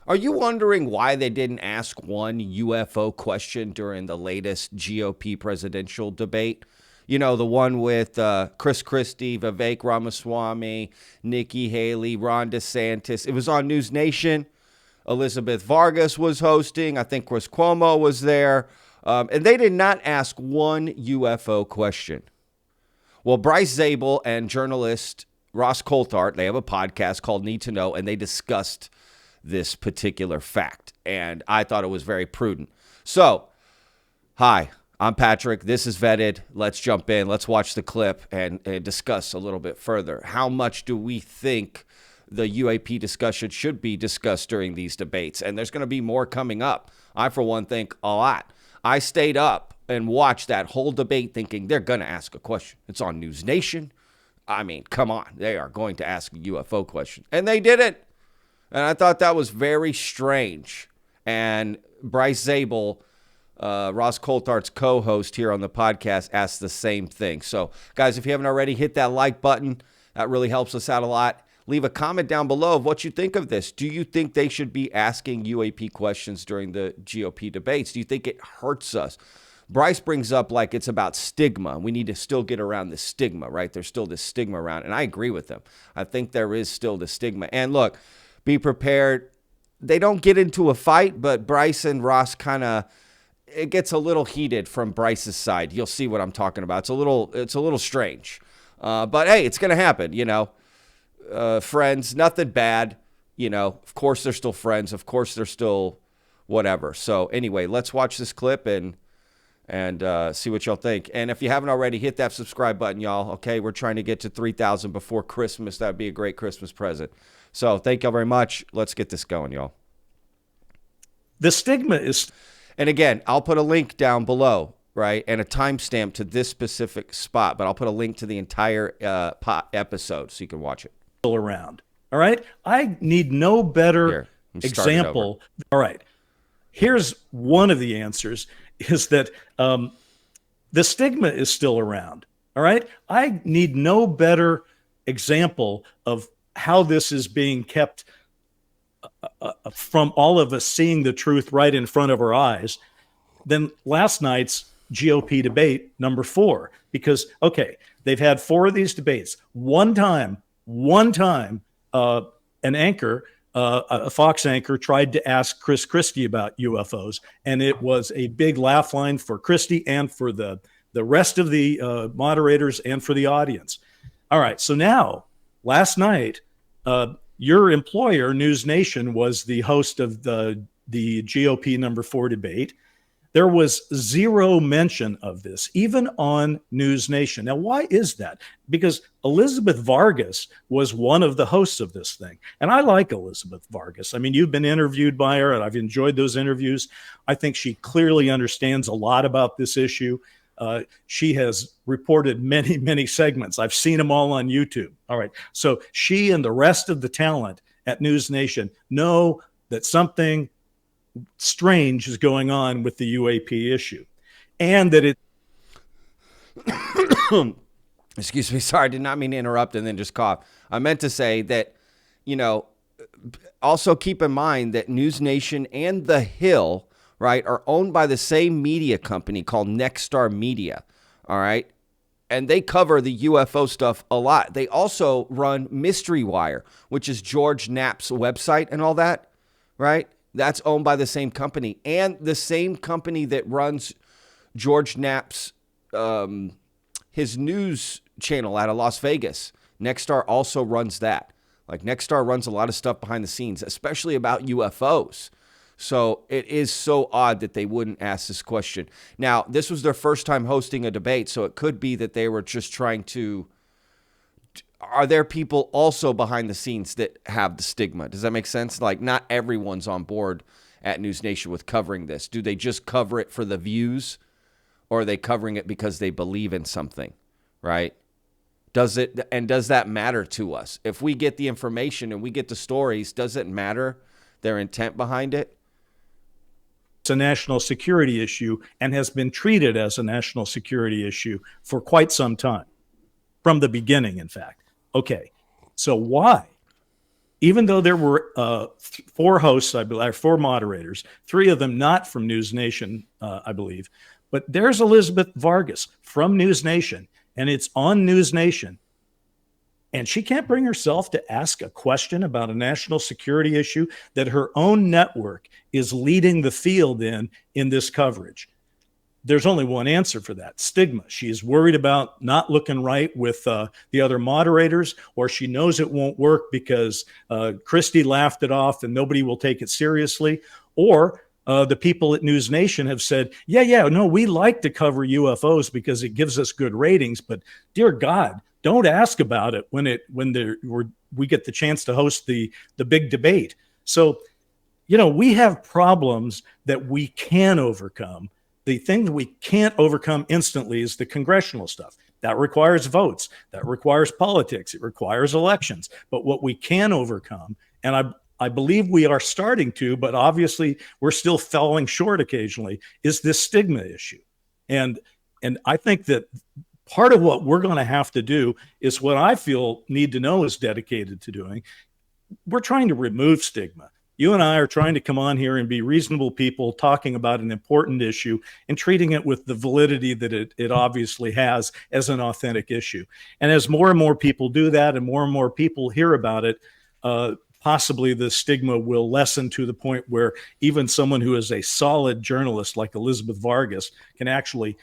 Are you wondering why they didn't ask one UFO question during the latest GOP presidential debate? You know, the one with Chris Christie, Vivek Ramaswamy, Nikki Haley, Ron DeSantis. It was on Newsnation. Elizabeth Vargas was hosting. I think Chris Cuomo was there. And they did not ask one UFO question. Well, Bryce Zabel and journalist Ross Coulthart, they have a podcast called Need to Know, and they discussed this particular fact. And I thought it was very prudent. So, hi, I'm Patrick. This is Vetted. Let's jump in. Let's watch the clip and discuss a little bit further. How much do we think the UAP discussion should be discussed during these debates? And there's going to be more coming up. I, for one, think a lot. I stayed up and watched that whole debate thinking they're going to ask a question. It's on Newsnation. I mean, come on. They are going to ask a UFO question. And they didn't. And I thought that was very strange. And Bryce Zabel, Ross Coulthart's co-host here on the podcast, asked the same thing. So, guys, if you haven't already, hit that like button. That really helps us out a lot. Leave a comment down below of what you think of this. Do you think they should be asking UAP questions during the GOP debates? Do you think it hurts us? Bryce brings up like it's about stigma. We need to still get around the stigma, right? There's still this stigma around, and I agree with him. I think there is still the stigma. And look, be prepared. They don't get into a fight, but Bryce and Ross it gets a little heated from Bryce's side. You'll see what I'm talking about. It's a little strange. But hey, it's going to happen, you know. Friends, nothing bad. You know, of course they're still friends. Of course they're still whatever. So anyway, let's watch this clip and see what y'all think. And if you haven't already, hit that subscribe button, y'all. Okay, we're trying to get to 3,000 before Christmas. That'd be a great Christmas present. So thank y'all very much. Let's get this going, y'all. The stigma is... And again, I'll put a link down below, right, and a timestamp to this specific spot, but I'll put a link to the entire episode so you can watch it. Still around. All right? I need no better example. All right. Here's one of the answers is that the stigma is still around. All right? I need no better example of how this is being kept from all of us seeing the truth right in front of our eyes than last night's GOP debate number 4. Because, okay, they've had 4 of these debates. One time, an anchor, a Fox anchor, tried to ask Chris Christie about UFOs, and it was a big laugh line for Christie and for the rest of the moderators and for the audience. All right, so now, last night, your employer, Newsnation, was the host of the GOP number 4 debate. There was zero mention of this, even on Newsnation. Now, why is that? Because Elizabeth Vargas was one of the hosts of this thing. And I like Elizabeth Vargas. I mean, you've been interviewed by her, and I've enjoyed those interviews. I think she clearly understands a lot about this issue. She has reported many, many segments. I've seen them all on YouTube. All right. So she and the rest of the talent at Newsnation know that something strange is going on with the UAP issue, and that it... Excuse me. Sorry, I did not mean to interrupt and then just cough. I meant to say that, you know, also keep in mind that Newsnation and The Hill, right, are owned by the same media company called Nexstar Media. All right. And they cover the UFO stuff a lot. They also run Mystery Wire, which is George Knapp's website and all that, right? That's owned by the same company, and the same company that runs George Knapp's his news channel out of Las Vegas. Nexstar also runs that. Like, Nexstar runs a lot of stuff behind the scenes, especially about UFOs. So it is so odd that they wouldn't ask this question. Now, this was their first time hosting a debate, so it could be that they were just trying to... Are there people also behind the scenes that have the stigma? Does that make sense? Like, not everyone's on board at Newsnation with covering this. Do they just cover it for the views, or are they covering it because they believe in something, right? Does that matter to us? If we get the information and we get the stories, does it matter their intent behind it? It's a national security issue and has been treated as a national security issue for quite some time, from the beginning, in fact. Okay, so why even though there were four hosts, I believe, four moderators, three of them not from Newsnation, I believe, but there's Elizabeth Vargas from Newsnation, and it's on Newsnation. And she can't bring herself to ask a question about a national security issue that her own network is leading the field in this coverage. There's only one answer for that: stigma. She is worried about not looking right with the other moderators, or she knows it won't work because Christie laughed it off and nobody will take it seriously, or the people at News Nation have said, no, we like to cover UFOs because it gives us good ratings, but dear God, don't ask about it when we get the chance to host the big debate. So, we have problems that we can overcome. The thing that we can't overcome instantly is the congressional stuff. That requires votes. That requires politics. It requires elections. But what we can overcome, and I believe we are starting to, but obviously we're still falling short occasionally, is this stigma issue. And I think that part of what we're going to have to do is what I feel Need to Know is dedicated to doing. We're trying to remove stigma. You and I are trying to come on here and be reasonable people talking about an important issue and treating it with the validity that it obviously has as an authentic issue. And as more and more people do that and more people hear about it, possibly the stigma will lessen to the point where even someone who is a solid journalist like Elizabeth Vargas can actually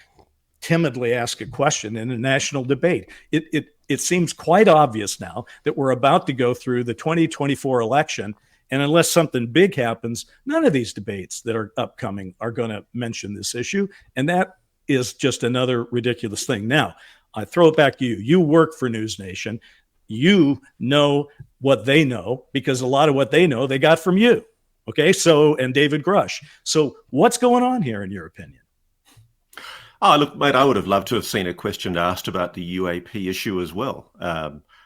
timidly ask a question in a national debate. It seems quite obvious now that we're about to go through the 2024 election, and unless something big happens, none of these debates that are upcoming are going to mention this issue, and that is just another ridiculous thing. Now, I throw it back to you. You work for News Nation. You know what they know, because a lot of what they know they got from you. Okay, and David Grusch. So what's going on here in your opinion? Oh, look, mate, I would have loved to have seen a question asked about the UAP issue as well.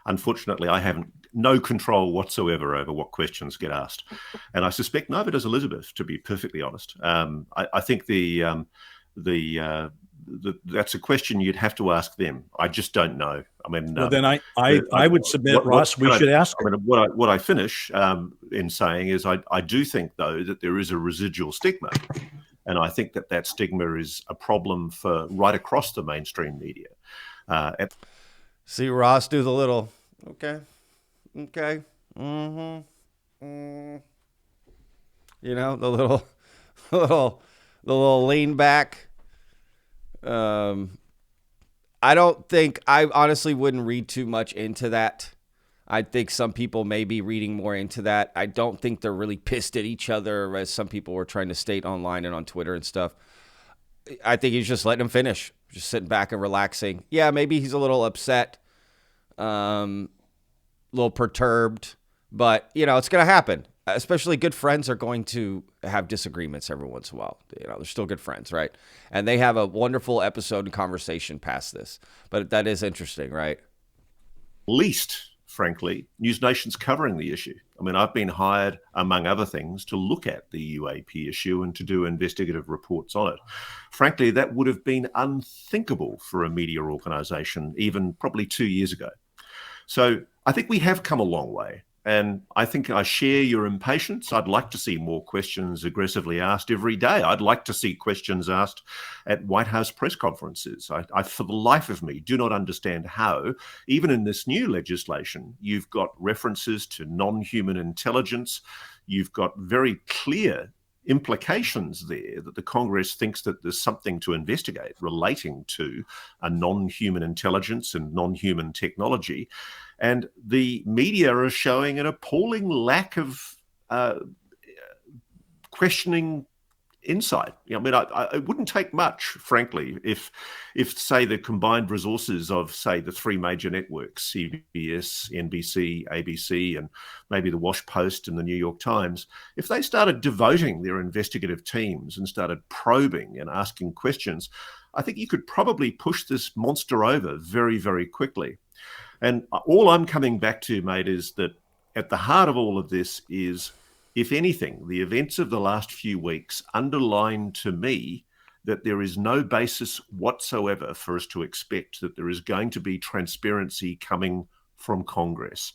Unfortunately, I haven't no control whatsoever over what questions get asked. And I suspect neither does Elizabeth, to be perfectly honest. I think that's a question you'd have to ask them. I just don't know. I mean, well, then I would submit, Ross, we should ask her. I mean, what I finish in saying is I do think, though, that there is a residual stigma. And I think that stigma is a problem for right across the mainstream media. See Ross do the little, okay, the little lean back. I honestly wouldn't read too much into that. I think some people may be reading more into that. I don't think they're really pissed at each other, as some people were trying to state online and on Twitter and stuff. I think he's just letting him finish, just sitting back and relaxing. Yeah, maybe he's a little upset, a little perturbed, but, it's going to happen. Especially good friends are going to have disagreements every once in a while. They're still good friends, right? And they have a wonderful episode and conversation past this. But that is interesting, right? Least, frankly, News Nation's covering the issue. I mean, I've been hired, among other things, to look at the UAP issue and to do investigative reports on it. Frankly, that would have been unthinkable for a media organisation even probably 2 years ago. So I think we have come a long way. And I think I share your impatience. I'd like to see more questions aggressively asked every day. I'd like to see questions asked at White House press conferences. I for the life of me, do not understand how, even in this new legislation, you've got references to non-human intelligence. You've got very clear implications there that the Congress thinks that there's something to investigate relating to a non-human intelligence and non-human technology. And the media are showing an appalling lack of questioning insight. I mean, it wouldn't take much, frankly, if say the combined resources of, say, the three major networks, CBS, NBC, ABC, and maybe the Wash Post and the New York Times, if they started devoting their investigative teams and started probing and asking questions, I think you could probably push this monster over very, very quickly. And all I'm coming back to, mate, is that at the heart of all of this is, if anything, the events of the last few weeks underline to me that there is no basis whatsoever for us to expect that there is going to be transparency coming from Congress.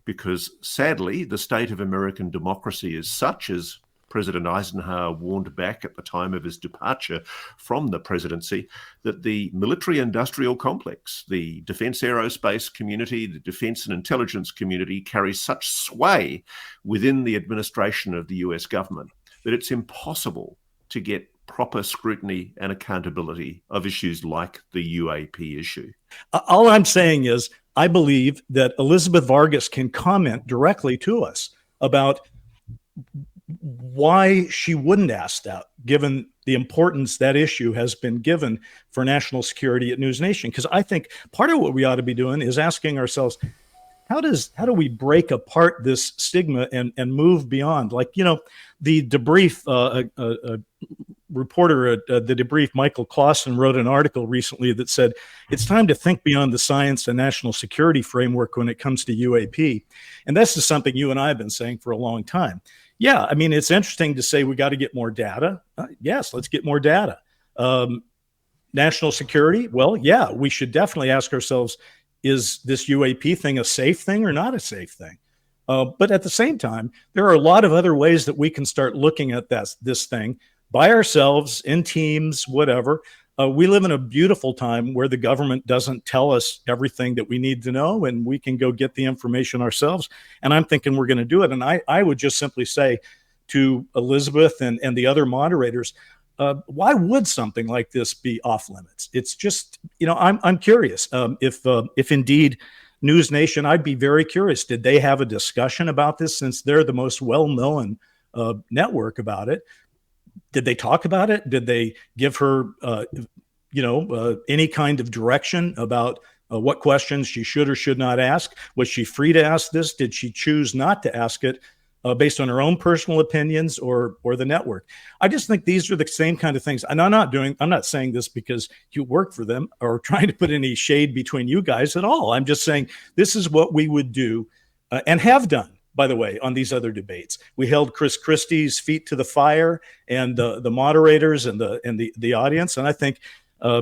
because sadly, the state of American democracy is such, as President Eisenhower warned back at the time of his departure from the presidency, that the military-industrial complex, the defense aerospace community, the defense and intelligence community carries such sway within the administration of the US government that it's impossible to get proper scrutiny and accountability of issues like the UAP issue. All I'm saying is I believe that Elizabeth Vargas can comment directly to us about why she wouldn't ask that, given the importance that issue has been given for national security at Newsnation. Because I think part of what we ought to be doing is asking ourselves, how do we break apart this stigma and move beyond? Like, you know, the debrief, reporter at the debrief, Michael Clausen, wrote an article recently that said it's time to think beyond the science and national security framework when it comes to UAP. And this is something you and I have been saying for a long time. Yeah, I mean, it's interesting to say we got to get more data. Yes, let's get more data. National security, well, yeah, we should definitely ask ourselves, is this UAP thing a safe thing or not a safe thing? But at the same time, there are a lot of other ways that we can start looking at this thing by ourselves, in teams, whatever. We live in a beautiful time where the government doesn't tell us everything that we need to know, and we can go get the information ourselves. And I'm thinking we're going to do it. And I would just simply say to Elizabeth and the other moderators, why would something like this be off limits? It's just, you know, I'm curious if indeed Newsnation, I'd be very curious. Did they have a discussion about this, since they're the most well-known network about it? Did they talk about it? Did they give her, any kind of direction about what questions she should or should not ask? Was she free to ask this? Did she choose not to ask it based on her own personal opinions or the network? I just think these are the same kind of things. And I'm not saying this because you work for them or trying to put any shade between you guys at all. I'm just saying this is what we would do and have done. By the way, on these other debates, we held Chris Christie's feet to the fire, and the moderators and the audience. And I think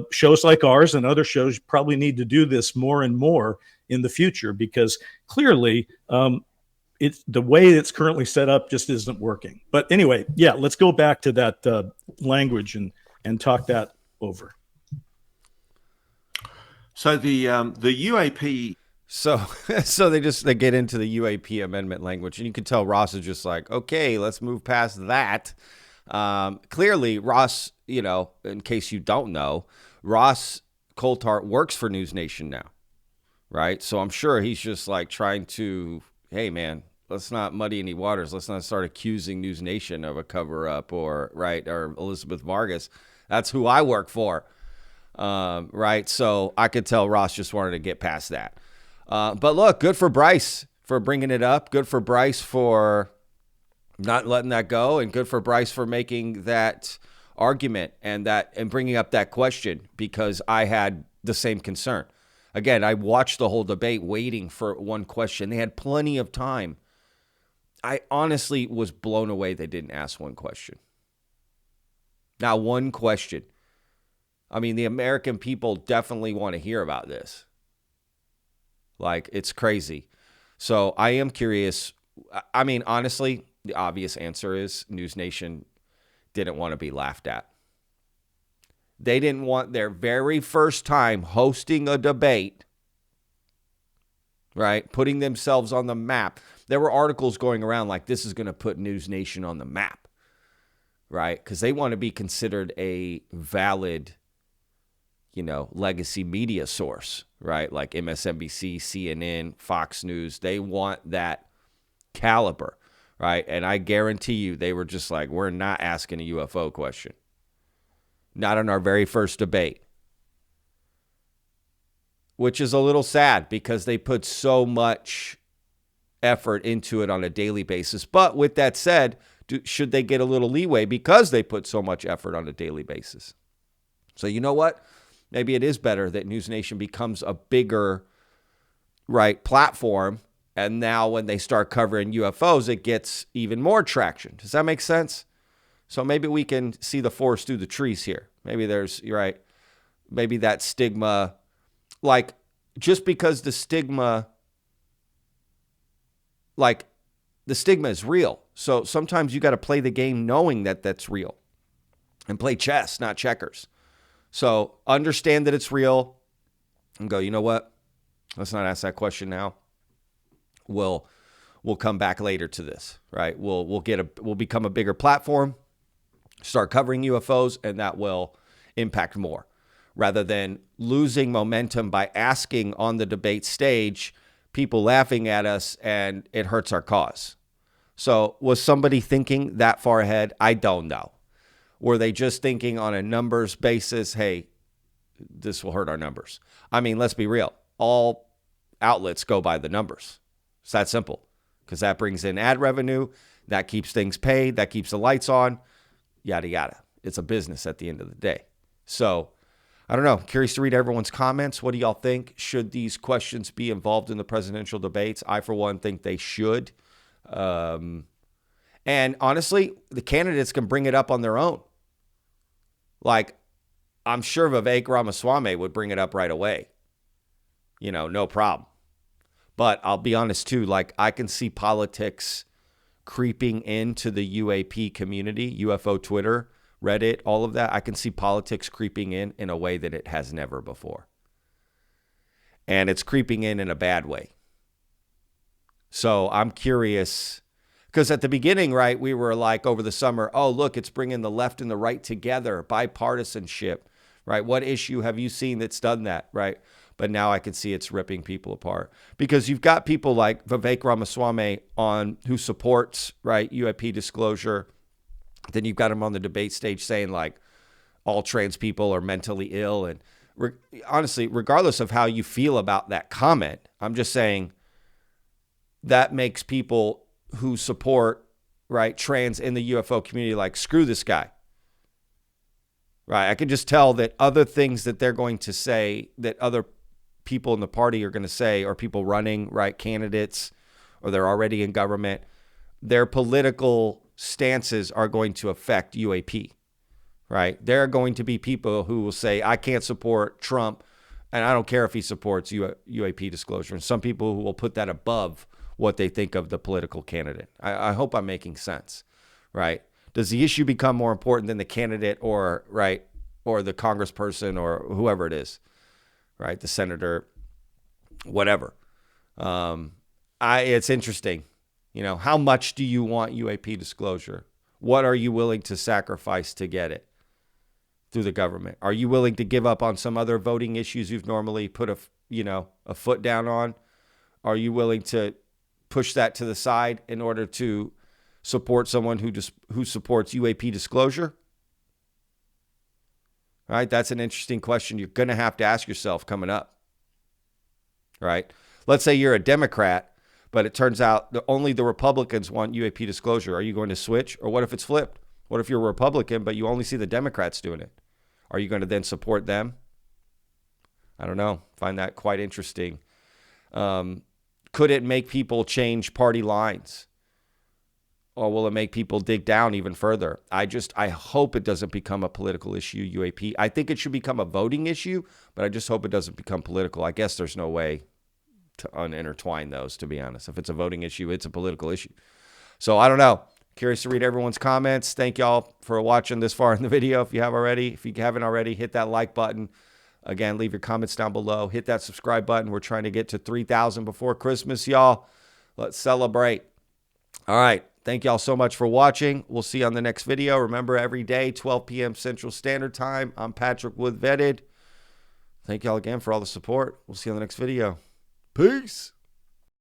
shows like ours and other shows probably need to do this more and more in the future, because clearly it's the way it's currently set up just isn't working. But anyway, yeah, let's go back to that language and talk that over. So the UAP. So they get into the UAP amendment language, and you can tell Ross is just like, okay, let's move past that. Clearly, Ross, you know, in case you don't know, Ross Coulthart works for Newsnation now, right? So I'm sure he's just like trying to, hey, man, let's not muddy any waters. Let's not start accusing Newsnation of a cover-up or Elizabeth Vargas. That's who I work for, right? So I could tell Ross just wanted to get past that. But look, good for Bryce for bringing it up. Good for Bryce for not letting that go, and good for Bryce for making that argument and bringing up that question, because I had the same concern. Again, I watched the whole debate waiting for one question. They had plenty of time. I honestly was blown away they didn't ask one question. Now, one question. I mean, the American people definitely want to hear about this. Like, it's crazy. So I am curious. I mean, honestly, the obvious answer is Newsnation didn't want to be laughed at. They didn't want their very first time hosting a debate, right, putting themselves on the map. There were articles going around like this is going to put Newsnation on the map, right, because they want to be considered a valid, you know, legacy media source, right? Like MSNBC, CNN, Fox News. They want that caliber, right? And I guarantee you they were just like, we're not asking a UFO question. Not on our very first debate. Which is a little sad because they put so much effort into it on a daily basis. But with that said, should they get a little leeway because they put so much effort on a daily basis? So you know what? Maybe it is better that Newsnation becomes a bigger, right, platform. And now when they start covering UFOs, it gets even more traction. Does that make sense? So maybe we can see the forest through the trees here. Maybe you're right. Maybe that stigma, like just because the stigma like the stigma is real. So sometimes you got to play the game knowing that that's real and play chess, not checkers. So understand that it's real and go, you know what? Let's not ask that question now. We'll come back later to this, right? We'll become a bigger platform, start covering UFOs, and that will impact more rather than losing momentum by asking on the debate stage, people laughing at us, and it hurts our cause. So was somebody thinking that far ahead? I don't know. Were they just thinking on a numbers basis, hey, this will hurt our numbers? I mean, let's be real. All outlets go by the numbers. It's that simple, because that brings in ad revenue, that keeps things paid, that keeps the lights on, yada, yada. It's a business at the end of the day. So I don't know. Curious to read everyone's comments. What do y'all think? Should these questions be involved in the presidential debates? I, for one, think they should. And honestly, the candidates can bring it up on their own. Like, I'm sure Vivek Ramaswamy would bring it up right away. You know, no problem. But I'll be honest too, like I can see politics creeping into the UAP community, UFO Twitter, Reddit, all of that. I can see politics creeping in a way that it has never before. And it's creeping in a bad way. So I'm curious, because at the beginning, right, we were like over the summer, oh, look, it's bringing the left and the right together, bipartisanship, right? What issue have you seen that's done that, right? But now I can see it's ripping people apart because you've got people like Vivek Ramaswamy who supports, right, UAP disclosure. Then you've got him on the debate stage saying like all trans people are mentally ill. And honestly, regardless of how you feel about that comment, I'm just saying that makes people who support, right, trans in the UFO community like, screw this guy. Right. I can just tell that other things that they're going to say, that other people in the party are going to say, or people running, right, candidates, or they're already in government, their political stances are going to affect UAP, right? There are going to be people who will say, I can't support Trump, and I don't care if he supports UAP disclosure. And some people who will put that above what they think of the political candidate. I hope I'm making sense, right? Does the issue become more important than the candidate or, right, or the congressperson or whoever it is? Right, the senator, whatever. It's interesting. You know, how much do you want UAP disclosure? What are you willing to sacrifice to get it through the government? Are you willing to give up on some other voting issues you've normally put a foot down on? Are you willing to push that to the side in order to support someone who supports UAP disclosure? Right, that's an interesting question you're going to have to ask yourself coming up. Right? Let's say you're a Democrat, but it turns out that only the Republicans want UAP disclosure. Are you going to switch? Or what if it's flipped? What if you're a Republican, but you only see the Democrats doing it? Are you going to then support them? I don't know. Find that quite interesting. Could it make people change party lines? Or will it make people dig down even further? I hope it doesn't become a political issue, UAP. I think it should become a voting issue, but I just hope it doesn't become political. I guess there's no way to unintertwine those, to be honest. If it's a voting issue, it's a political issue. So I don't know. Curious to read everyone's comments. Thank y'all for watching this far in the video. If you haven't already, hit that like button. Again, leave your comments down below. Hit that subscribe button. We're trying to get to 3,000 before Christmas, y'all. Let's celebrate. All right. Thank y'all so much for watching. We'll see you on the next video. Remember, every day, 12 p.m. Central Standard Time. I'm Patrick with Vetted. Thank y'all again for all the support. We'll see you on the next video. Peace.